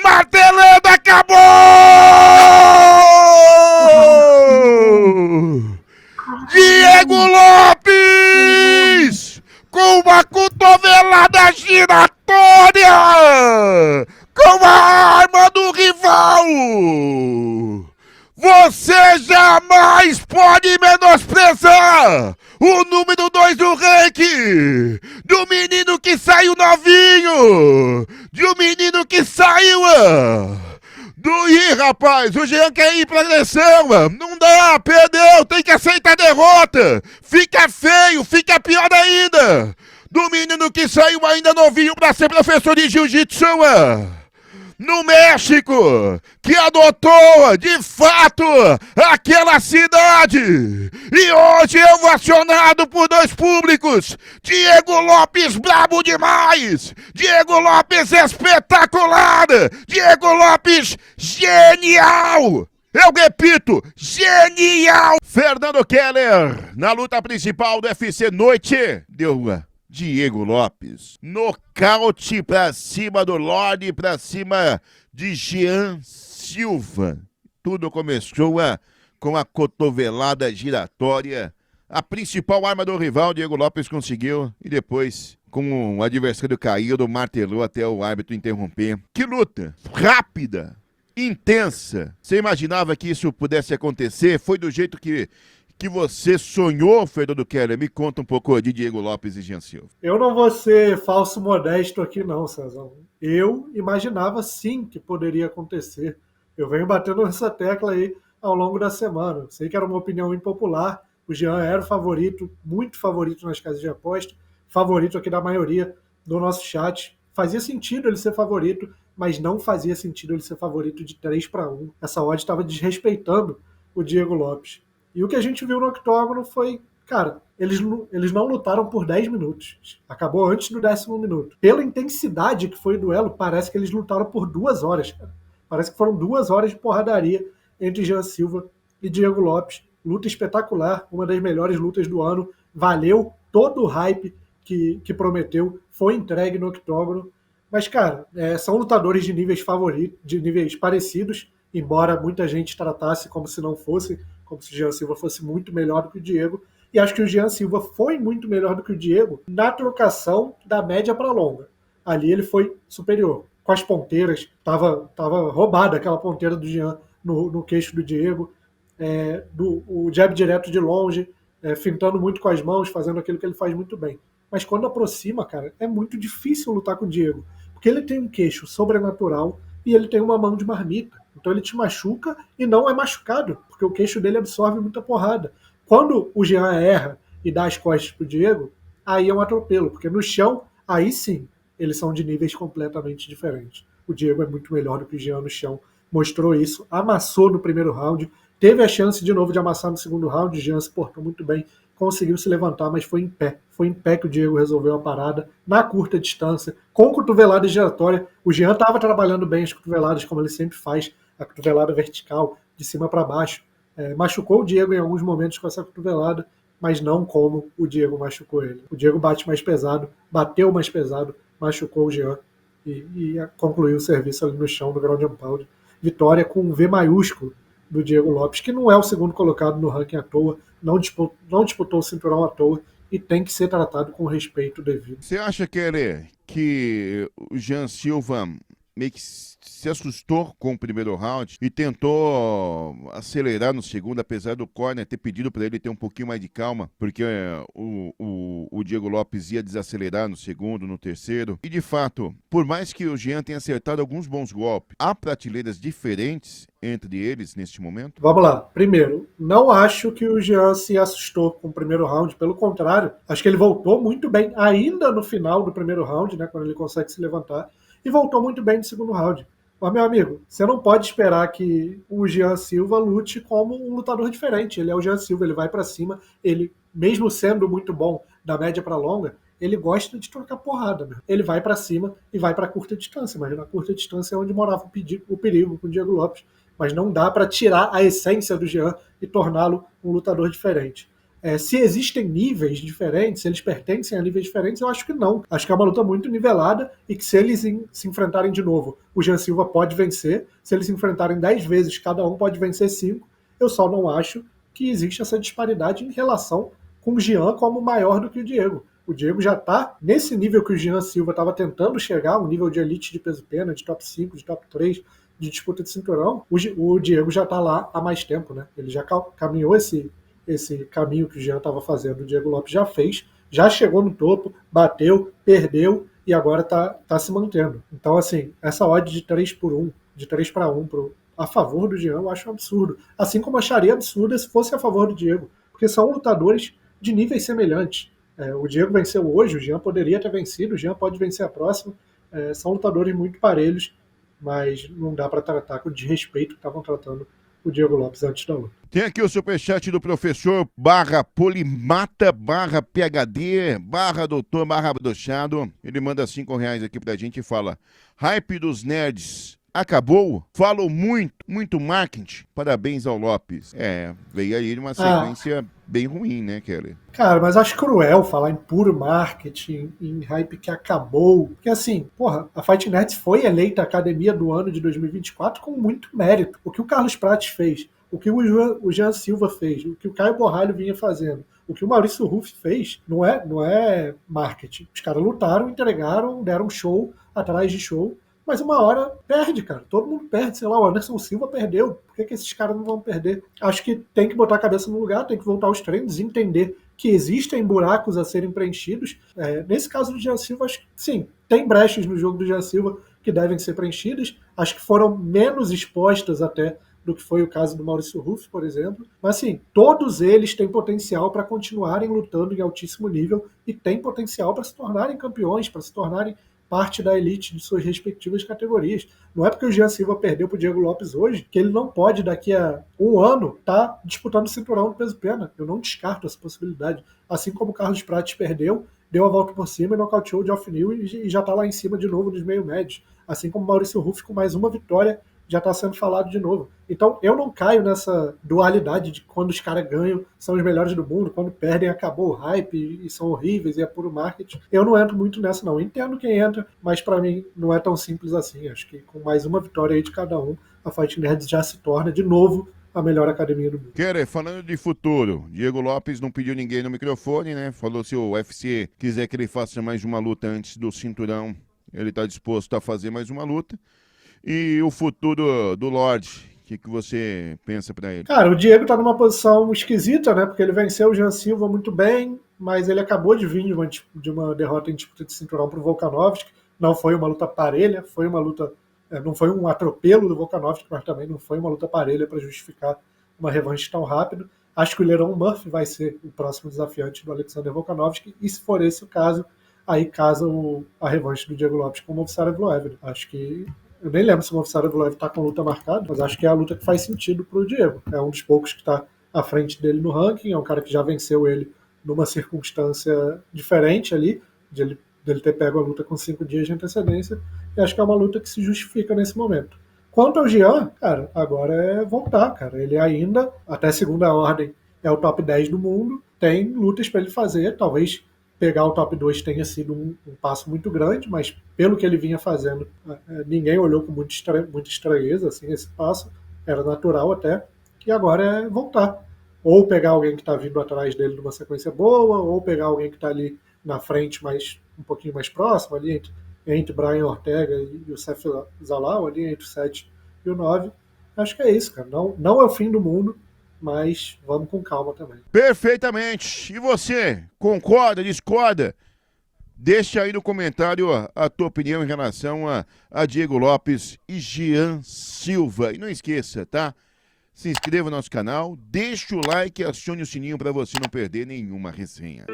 Martelando, acabou! Diego Lopes! Com uma cotovelada giratória! Com a arma do rival! Você jamais pode menosprezar o número 2 do ranking, do menino que saiu novinho, de um menino que saiu Ih, rapaz, o Jean quer ir pra agressão, mano. Não dá, perdeu, tem que aceitar a derrota. Fica feio, fica pior ainda. Do menino que saiu ainda novinho pra ser professor de jiu-jitsu, no México, que adotou, de fato, aquela cidade. E hoje é ovacionado por dois públicos. Diego Lopes brabo demais. Diego Lopes espetacular. Diego Lopes genial. Eu repito, genial. Fernando Keller, na luta principal do UFC Noite, deu Diego Lopes, nocaute pra cima do Lorde, pra cima de Jean Silva. Tudo começou com a cotovelada giratória. A principal arma do rival, Diego Lopes conseguiu. E depois, com o adversário caído, martelou até o árbitro interromper. Que luta! Rápida! Intensa! Você imaginava que isso pudesse acontecer? Foi do jeito que você sonhou, Fernando Keller? Me conta um pouco de Diego Lopes e Jean Silva. Eu não vou ser falso modesto aqui não, Cezão. Eu imaginava sim que poderia acontecer. Eu venho batendo nessa tecla aí ao longo da semana. Sei que era uma opinião impopular. O Jean era o favorito, muito favorito nas casas de aposta, favorito aqui da maioria do nosso chat. Fazia sentido ele ser favorito, mas não fazia sentido ele ser favorito de 3-1. Essa odd estava desrespeitando o Diego Lopes. E o que a gente viu no octógono foi, cara, eles não lutaram por 10 minutos. Acabou antes do 10º minuto. Pela intensidade que foi o duelo, parece que eles lutaram por 2 horas, cara. Parece que foram 2 horas de porradaria entre Jean Silva e Diego Lopes. Luta espetacular, uma das melhores lutas do ano. Valeu todo o hype que prometeu, foi entregue no octógono. Mas, cara, são lutadores de níveis favoritos, de níveis parecidos, embora muita gente tratasse como se não fosse, como se o Jean Silva fosse muito melhor do que o Diego. E acho que o Jean Silva foi muito melhor do que o Diego na trocação da média para longa. Ali ele foi superior. Com as ponteiras, tava roubada aquela ponteira do Jean no queixo do Diego. O jab direto de longe, fintando muito com as mãos, fazendo aquilo que ele faz muito bem. Mas quando aproxima, cara, é muito difícil lutar com o Diego. Porque ele tem um queixo sobrenatural e ele tem uma mão de marmita. Então ele te machuca e não é machucado, porque o queixo dele absorve muita porrada. Quando o Jean erra e dá as costas pro Diego, aí é um atropelo, porque no chão, aí sim, eles são de níveis completamente diferentes. O Diego é muito melhor do que o Jean no chão, mostrou isso, amassou no primeiro round, teve a chance de novo de amassar no segundo round, o Jean se portou muito bem, conseguiu se levantar, mas foi em pé. Foi em pé que o Diego resolveu a parada, na curta distância, com cotovelada giratória. O Jean estava trabalhando bem as cotoveladas, como ele sempre faz, a cotovelada vertical, de cima para baixo. Machucou o Diego em alguns momentos com essa cotovelada, mas não como o Diego machucou ele. O Diego bate mais pesado, bateu mais pesado, machucou o Jean e concluiu o serviço ali no chão, no ground and pound. Vitória com um V maiúsculo do Diego Lopes, que não é o segundo colocado no ranking à toa, não disputou o cinturão à toa e tem que ser tratado com respeito devido. Você acha, Keller, que o Jean Silva meio que se assustou com o primeiro round e tentou acelerar no segundo, apesar do corner ter pedido para ele ter um pouquinho mais de calma, porque o Diego Lopes ia desacelerar no segundo, no terceiro. E de fato, por mais que o Jean tenha acertado alguns bons golpes, há prateleiras diferentes entre eles neste momento? Vamos lá. Primeiro, não acho que o Jean se assustou com o primeiro round, pelo contrário, acho que ele voltou muito bem ainda no final do primeiro round, né, quando ele consegue se levantar, e voltou muito bem no segundo round. Mas, meu amigo, você não pode esperar que o Jean Silva lute como um lutador diferente. Ele é o Jean Silva, ele vai para cima, ele, mesmo sendo muito bom da média para longa, ele gosta de trocar porrada, meu. Ele vai para cima e vai para curta distância, mas na curta distância é onde morava o perigo com o Diego Lopes. Mas não dá para tirar a essência do Jean e torná-lo um lutador diferente. Se existem níveis diferentes, se eles pertencem a níveis diferentes, eu acho que não. Acho que é uma luta muito nivelada e que se eles se enfrentarem de novo, o Jean Silva pode vencer. Se eles se enfrentarem 10 vezes, cada um pode vencer 5. Eu só não acho que existe essa disparidade em relação com o Jean como maior do que o Diego. O Diego já está nesse nível que o Jean Silva estava tentando chegar, um nível de elite de peso-pena, de top 5, de top 3, de disputa de cinturão. O Diego já está lá há mais tempo, né? Ele já caminhou esse caminho que o Jean estava fazendo. O Diego Lopes já fez, já chegou no topo, bateu, perdeu e agora está se mantendo. Então, assim, essa odd de 3-1, de 3-1 a favor do Jean, eu acho um absurdo. Assim como acharia absurdo se fosse a favor do Diego, porque são lutadores de níveis semelhantes. O Diego venceu hoje, o Jean poderia ter vencido, o Jean pode vencer a próxima. São lutadores muito parelhos, mas não dá para tratar com o desrespeito que estavam tratando o Diego Lopes antes da luta. Tem aqui o superchat do professor /polimata /PHD /doutor /brochado. Ele manda R$5 aqui pra gente e fala: hype dos nerds acabou? Falou muito marketing. Parabéns ao Lopes. Veio aí uma sequência bem ruim, né, Kelly? Cara, mas acho cruel falar em puro marketing, em hype que acabou. Porque assim, porra, a Fight Nerds foi eleita a academia do ano de 2024 com muito mérito. O que o Carlos Prates fez, o que o Jean Silva fez, o que o Caio Borralho vinha fazendo, o que o Maurício Ruff fez, não é marketing. Os caras lutaram, entregaram, deram show atrás de show. Mas uma hora perde, cara. Todo mundo perde. Sei lá, o Anderson Silva perdeu. Por que esses caras não vão perder? Acho que tem que botar a cabeça no lugar, tem que voltar aos treinos, entender que existem buracos a serem preenchidos. Nesse caso do Jean Silva, acho que sim, tem brechas no jogo do Jean Silva que devem ser preenchidas. Acho que foram menos expostas até do que foi o caso do Maurício Ruff, por exemplo. Mas, assim, todos eles têm potencial para continuarem lutando em altíssimo nível e têm potencial para se tornarem campeões, para se tornarem parte da elite de suas respectivas categorias. Não é porque o Jean Silva perdeu para o Diego Lopes hoje que ele não pode, daqui a um ano, estar disputando o cinturão do peso-pena. Eu não descarto essa possibilidade. Assim como o Carlos Prates perdeu, deu a volta por cima e nocauteou o Geoff Neal e já está lá em cima de novo nos meio-médios. Assim como o Maurício Ruff, com mais uma vitória, já está sendo falado de novo. Então, eu não caio nessa dualidade de quando os caras ganham, são os melhores do mundo, quando perdem, acabou o hype e são horríveis e é puro marketing. Eu não entro muito nessa, não. Eu entendo quem entra, mas para mim não é tão simples assim. Acho que com mais uma vitória aí de cada um, a Fight Nerds já se torna, de novo, a melhor academia do mundo. Querer, falando de futuro, Diego Lopes não pediu ninguém no microfone, né? Falou se o UFC quiser que ele faça mais uma luta antes do cinturão, ele está disposto a fazer mais uma luta. E o futuro do Lorde, o que você pensa pra ele? Cara, o Diego tá numa posição esquisita, né? Porque ele venceu o Jean Silva muito bem, mas ele acabou de vir de uma derrota em disputa de cinturão pro Volkanovski. Não foi uma luta parelha, foi uma luta... não foi um atropelo do Volkanovski, mas também não foi uma luta parelha para justificar uma revanche tão rápido. Acho que o Lerone Murphy vai ser o próximo desafiante do Alexander Volkanovski, e se for esse o caso, aí casa a revanche do Diego Lopes com o Movsar Evloev. Acho que... Eu nem lembro se o Movsar Evloev está com luta marcada, mas acho que é a luta que faz sentido para o Diego. É um dos poucos que está à frente dele no ranking, é um cara que já venceu ele numa circunstância diferente ali, dele ter pego a luta com 5 dias de antecedência, e acho que é uma luta que se justifica nesse momento. Quanto ao Jean, cara, agora é voltar, cara. Ele ainda, até segunda ordem, é o top 10 do mundo, tem lutas para ele fazer, talvez pegar o top 2 tenha sido um passo muito grande, mas pelo que ele vinha fazendo, ninguém olhou com muita estranheza, assim, esse passo, era natural até, e agora é voltar. Ou pegar alguém que está vindo atrás dele numa sequência boa, ou pegar alguém que está ali na frente, mas um pouquinho mais próximo, ali entre Brian Ortega e o Seth Zalal, ali entre o 7 e o 9. Acho que é isso, cara. Não é o fim do mundo, mas vamos com calma também. Perfeitamente. E você, concorda, discorda? Deixa aí no comentário a tua opinião em relação a Diego Lopes e Jean Silva. E não esqueça, tá? Se inscreva no nosso canal, deixa o like e acione o sininho para você não perder nenhuma resenha.